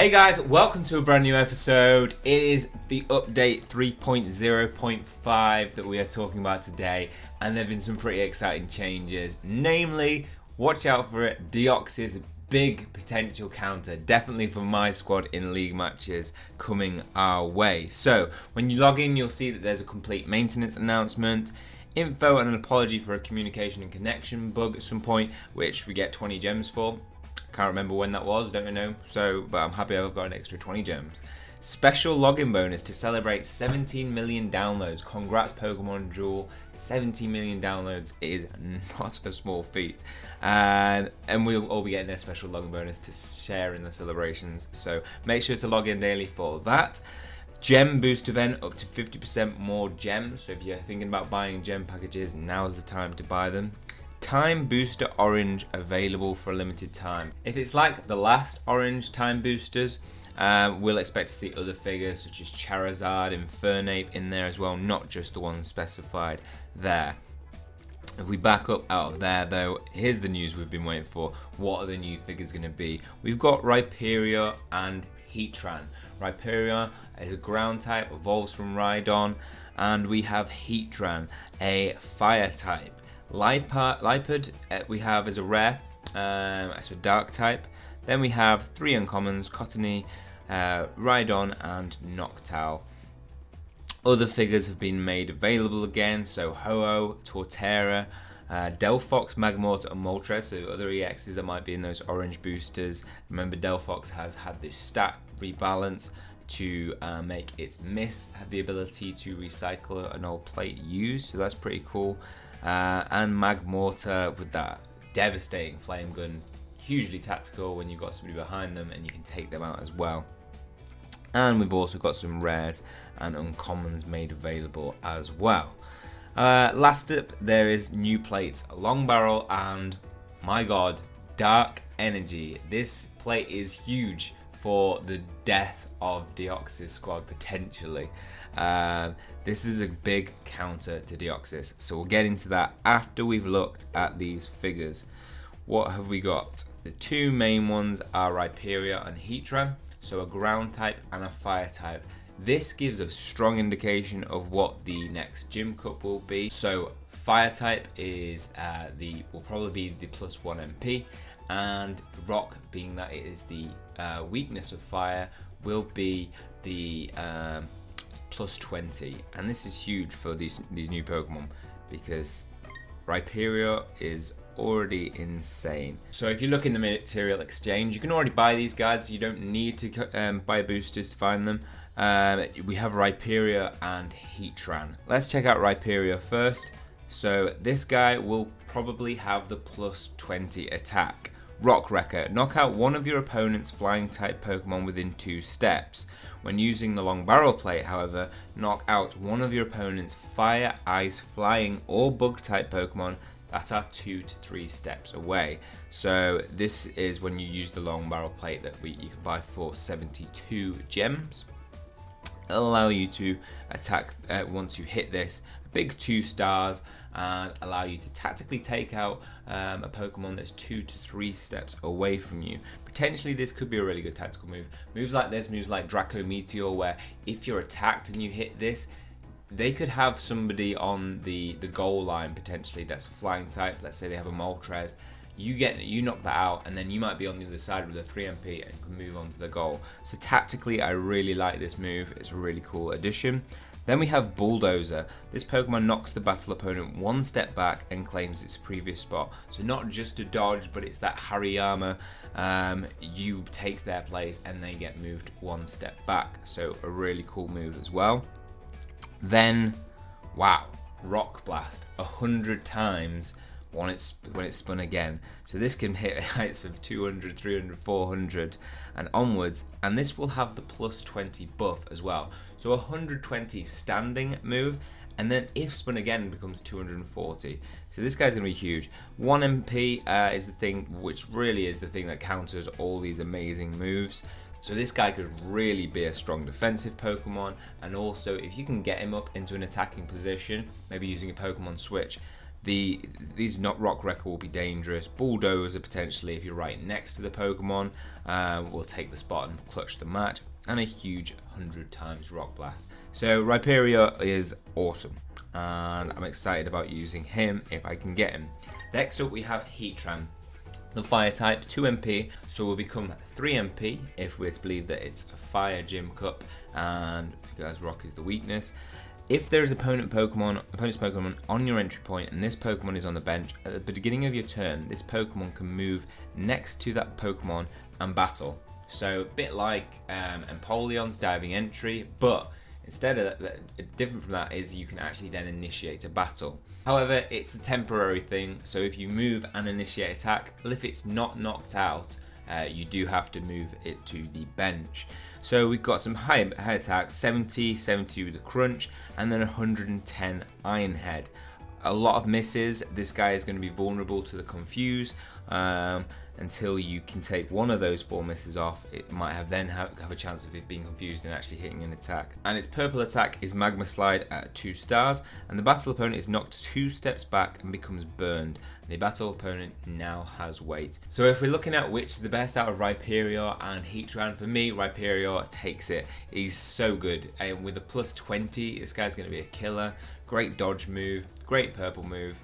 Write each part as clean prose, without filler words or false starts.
Hey guys, welcome to a brand new episode. It is the update 3.0.5 that we are talking about today, and there have been some pretty exciting changes. Namely, watch out for it, Deoxys' big potential counter, definitely for my squad in league matches, coming our way. So, when you log in, you'll see that there's a complete maintenance announcement, info and an apology for a communication and connection bug at some point, which we get 20 gems for. Can't remember when that was, don't know. But I'm happy I've got an extra 20 gems. Special login bonus to celebrate 17 million downloads. Congrats Pokemon Duel, 17 million downloads is not a small feat. And we'll all be getting a special login bonus to share in the celebrations. So make sure to log in daily for that. Gem boost event, up to 50% more gems. So if you're thinking about buying gem packages, now's the time to buy them. Time booster orange available for a limited time. If it's like the last orange time boosters, we'll expect to see other figures such as Charizard and Infernape in there as well, not just the ones specified there. If we back up out of there though, here's the news we've been waiting for. What are the new figures going to be? We've got Rhyperior and Heatran. Rhyperior is a ground type, evolves from Rhydon, and we have Heatran, a fire type. Lipard we have as a rare, as a dark type. Then we have three uncommons, Cottony, Rhydon and Noctowl. Other figures have been made available again, so Ho-Oh, Torterra, Delphox, Magmortar and Moltres, so other EXs that might be in those orange boosters. Remember, Delphox has had this stat rebalance to make its miss have the ability to recycle an old plate used, so that's pretty cool. And Magmortar with that devastating flame gun, hugely tactical when you've got somebody behind them and you can take them out as well. And we've also got some rares and uncommons made available as well. Last up, there is new plates, long barrel and, my god, dark energy. This plate is huge for the death of Deoxys squad potentially. This is a big counter to Deoxys, so we'll get into that after we've looked at these figures. What have we got? The two main ones are Rhyperior and Heatran, so a ground type and a fire type. This gives a strong indication of what the next gym cup will be. So fire type is will probably be the +1 MP, and rock, being that it is the weakness of fire, will be the +20, and this is huge for these new Pokemon because Rhyperior is already insane. So if you look in the material exchange, you can already buy these guys, so you don't need to buy boosters to find them. We have Rhyperior and Heatran. Let's check out Rhyperior first. So this guy will probably have the +20 attack. Rock Wrecker. Knock out one of your opponent's flying type Pokemon within 2 steps. When using the long barrel plate, however, knock out one of your opponent's fire, ice, flying or bug type Pokemon that are 2 to 3 steps away. So this is when you use the long barrel plate that you can buy for 72 gems. It'll allow you to attack once you hit this big 2 stars and allow you to tactically take out a Pokemon that's 2 to 3 steps away from you. Potentially this could be a really good tactical move. Moves like this, moves like Draco Meteor, where if you're attacked and you hit this, they could have somebody on the goal line potentially that's a flying type. Let's say they have a Moltres. You knock that out, and then you might be on the other side with a 3 MP and can move on to the goal. So tactically, I really like this move. It's a really cool addition. Then we have Bulldozer. This Pokemon knocks the battle opponent 1 step back and claims its previous spot. So not just a dodge, but it's that Hariyama. You take their place and they get moved 1 step back. So a really cool move as well. Then, wow, Rock Blast 100 times when it's spun again. So this can hit heights of 200, 300, 400 and onwards, and this will have the +20 buff as well. So 120 standing move, and then if spun again becomes 240. So this guy's going to be huge. 1 MP is the thing, which really is the thing that counters all these amazing moves. So this guy could really be a strong defensive Pokemon, and also if you can get him up into an attacking position, maybe using a Pokemon switch, these not Rock Wrecker will be dangerous. Bulldozer potentially, if you're right next to the Pokemon, will take the spot and clutch the match, and a huge 100 times Rock Blast. So Rhyperior is awesome, and I'm excited about using him if I can get him. Next up we have Heatran, the fire type, 2 MP, so will become 3 MP if we're to believe that it's a fire gym cup, and because rock is the weakness. If there is opponent's Pokemon on your entry point and this Pokemon is on the bench, at the beginning of your turn, this Pokemon can move next to that Pokemon and battle. So a bit like Empoleon's diving entry, but instead of that, different from that is you can actually then initiate a battle. However, it's a temporary thing, so if you move and initiate attack, well, if it's not knocked out, you do have to move it to the bench. So we've got some high attacks, 70 with a crunch, and then 110 Iron Head. A lot of misses. This guy is going to be vulnerable to the confuse until you can take one of those 4 misses off. It might have a chance of it being confused and actually hitting an attack. And its purple attack is Magma Slide at 2 stars, and the battle opponent is knocked 2 steps back and becomes burned. The battle opponent now has weight. So if we're looking at which is the best out of Rhyperior and Heatran, for me Rhyperior takes it. He's so good, and with a plus 20, this guy's going to be a killer. Great dodge move, great purple move,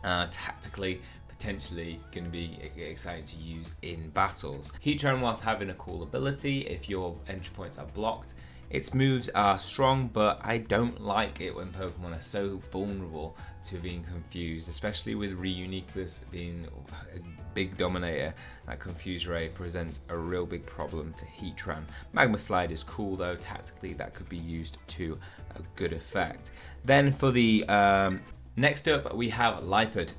tactically potentially going to be exciting to use in battles. Heatran, whilst having a cool ability, if your entry points are blocked, its moves are strong, but I don't like it when Pokemon are so vulnerable to being confused, especially with Reuniqueness being a big dominator. That Confuse Ray presents a real big problem to Heatran. Magma Slide is cool though, tactically that could be used to a good effect. Then for the next up we have Liepard,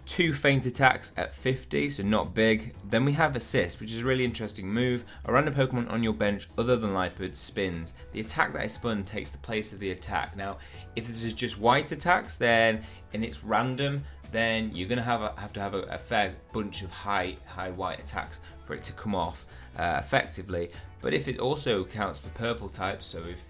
2 feint attacks at 50, so not big. Then we have Assist, which is a really interesting move. A random Pokemon on your bench other than Liepard spins. The attack that is spun takes the place of the attack. Now, if this is just white attacks, then and it's random, then you're going to have to have a fair bunch of high white attacks for it to come off effectively. But if it also counts for purple types, so if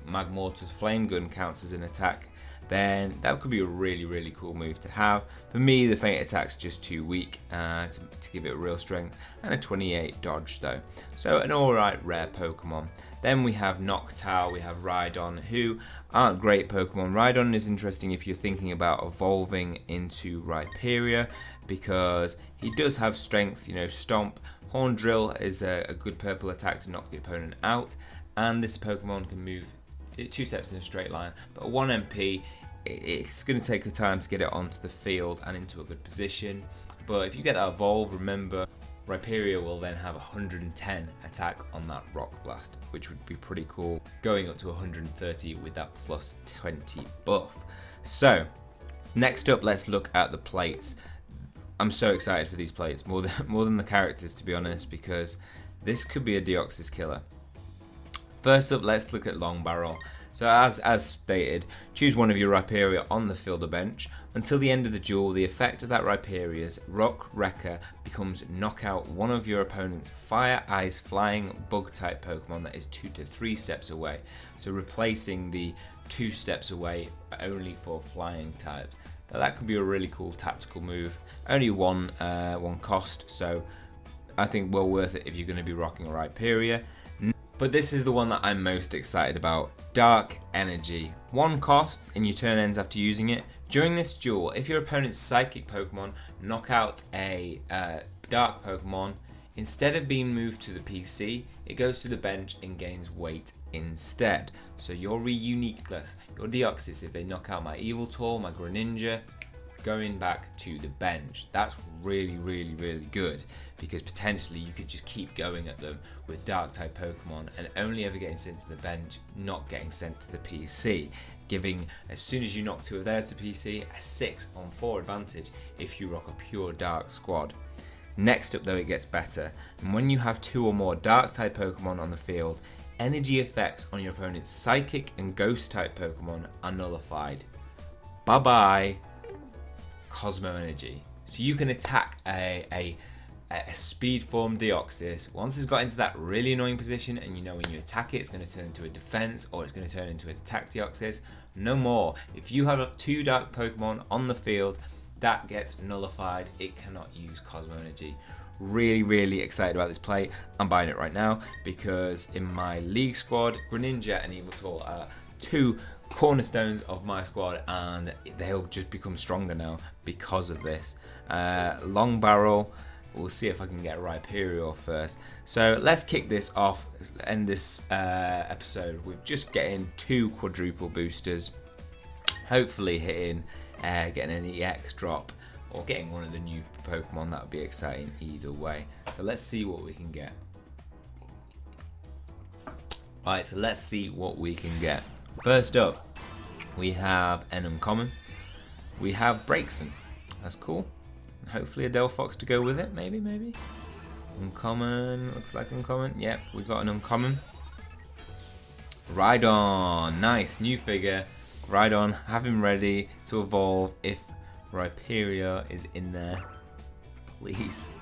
Magmortar's Flame Gun counts as an attack, then that could be a really cool move to have. For me, the feint attack's just too weak to give it real strength, and a 28 dodge though. So an alright rare Pokemon. Then we have Noctowl, we have Rhydon, who aren't great Pokemon. Rhydon is interesting if you're thinking about evolving into Rhyperior, because he does have strength, Stomp. Horn Drill is a good purple attack to knock the opponent out, and this Pokemon can move 2 steps in a straight line, but 1 MP, it's going to take a time to get it onto the field and into a good position. But if you get that evolve, remember Rhyperior will then have 110 attack on that Rock Blast, which would be pretty cool, going up to 130 with that plus 20 buff. So next up, let's look at the plates. I'm so excited for these plates, more than the characters, to be honest, because this could be a Deoxys killer. First up, let's look at Long Barrel. So as stated, choose one of your Rhyperior on the field or bench. Until the end of the duel, the effect of that Rhyperior's Rock Wrecker becomes knock out one of your opponent's Fire, Ice, Flying, Bug type Pokemon that is 2 to 3 steps away. So replacing the 2 steps away only for flying types. Now that could be a really cool tactical move. Only one cost, so I think well worth it if you're going to be rocking a Rhyperior. But this is the one that I'm most excited about. Dark Energy. 1 cost and your turn ends after using it. During this duel, if your opponent's Psychic Pokemon knock out a Dark Pokemon, instead of being moved to the PC, it goes to the bench and gains weight instead. So your Reuniqueness, your Deoxys, if they knock out my Yveltal, my Greninja, going back to the bench. That's really good, because potentially you could just keep going at them with dark type Pokemon and only ever getting sent to the bench, not getting sent to the PC, giving, as soon as you knock 2 of theirs to PC, a 6 on 4 advantage if you rock a pure dark squad. Next up though, it gets better, and when you have 2 or more dark type Pokemon on the field, energy effects on your opponent's Psychic and Ghost type Pokemon are nullified. Bye bye Cosmo Energy. So you can attack a a speed form Deoxys. Once it's got into that really annoying position and you know when you attack it, it's going to turn into a defense or it's going to turn into an attack Deoxys. No more. If you have 2 dark Pokemon on the field, that gets nullified. It cannot use Cosmo Energy. Really excited about this play. I'm buying it right now because in my league squad, Greninja and Yveltal are 2 cornerstones of my squad, and they'll just become stronger now because of this. Long barrel. We'll see if I can get Rhyperior first. So let's kick this off, end this episode with just getting 2 quadruple boosters. Hopefully hitting, getting an EX drop or getting one of the new Pokemon. That would be exciting either way. So let's see what we can get. Alright, so let's see what we can get. First up, we have an uncommon. We have Braixen. That's cool. Hopefully a Delphox to go with it, maybe. Uncommon, looks like uncommon. Yep, we got an uncommon. Rhydon, nice, new figure. Rhydon, have him ready to evolve if Rhyperior is in there. Please.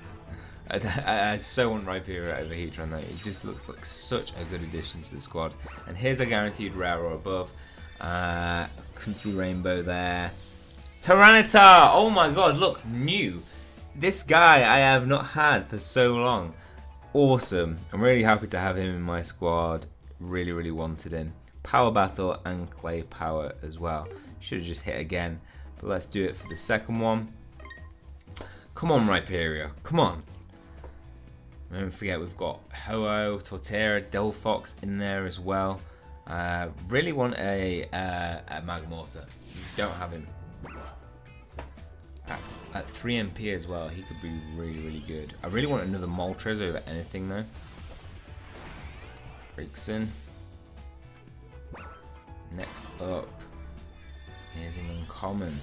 I so want Rhyperior over Heatran though. It just looks like such a good addition to the squad. And here's a guaranteed rare or above. Can see Rainbow there. Tyranitar! Oh my god, look, new. This guy I have not had for so long. Awesome. I'm really happy to have him in my squad. Really wanted him. Power Battle and Clay Power as well. Should have just hit again. But let's do it for the second one. Come on, Rhyperior. Come on. Don't forget we've got Ho-Oh, Torterra, Delphox in there as well. Really want a Magmortar. Don't have him. At 3 MP as well, he could be really good. I really want another Moltres over anything though. Braixen. Next up, here's an uncommon.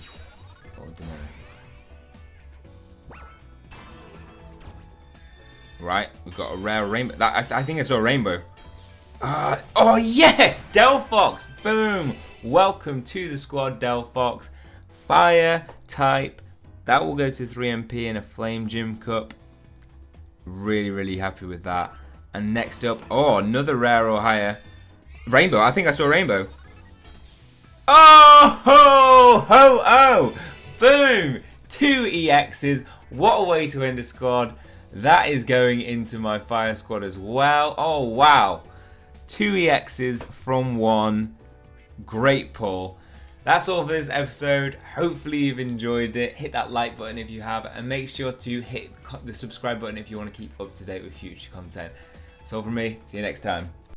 Ordinary. Right, we've got a rare rainbow. I think I saw a rainbow. Oh yes! Delphox! Boom! Welcome to the squad, Delphox. Fire type. That will go to 3 MP in a Flame Gym Cup. Really happy with that. And next up, oh, another rare or higher. Rainbow, I think I saw a rainbow. Oh, ho, ho, oh. Boom! 2 EXs. What a way to end a squad. That is going into my fire squad as well. Oh, wow. 2 EXs from 1. Great pull. That's all for this episode. Hopefully you've enjoyed it. Hit that like button if you have, and make sure to hit the subscribe button if you want to keep up to date with future content. That's all from me. See you next time.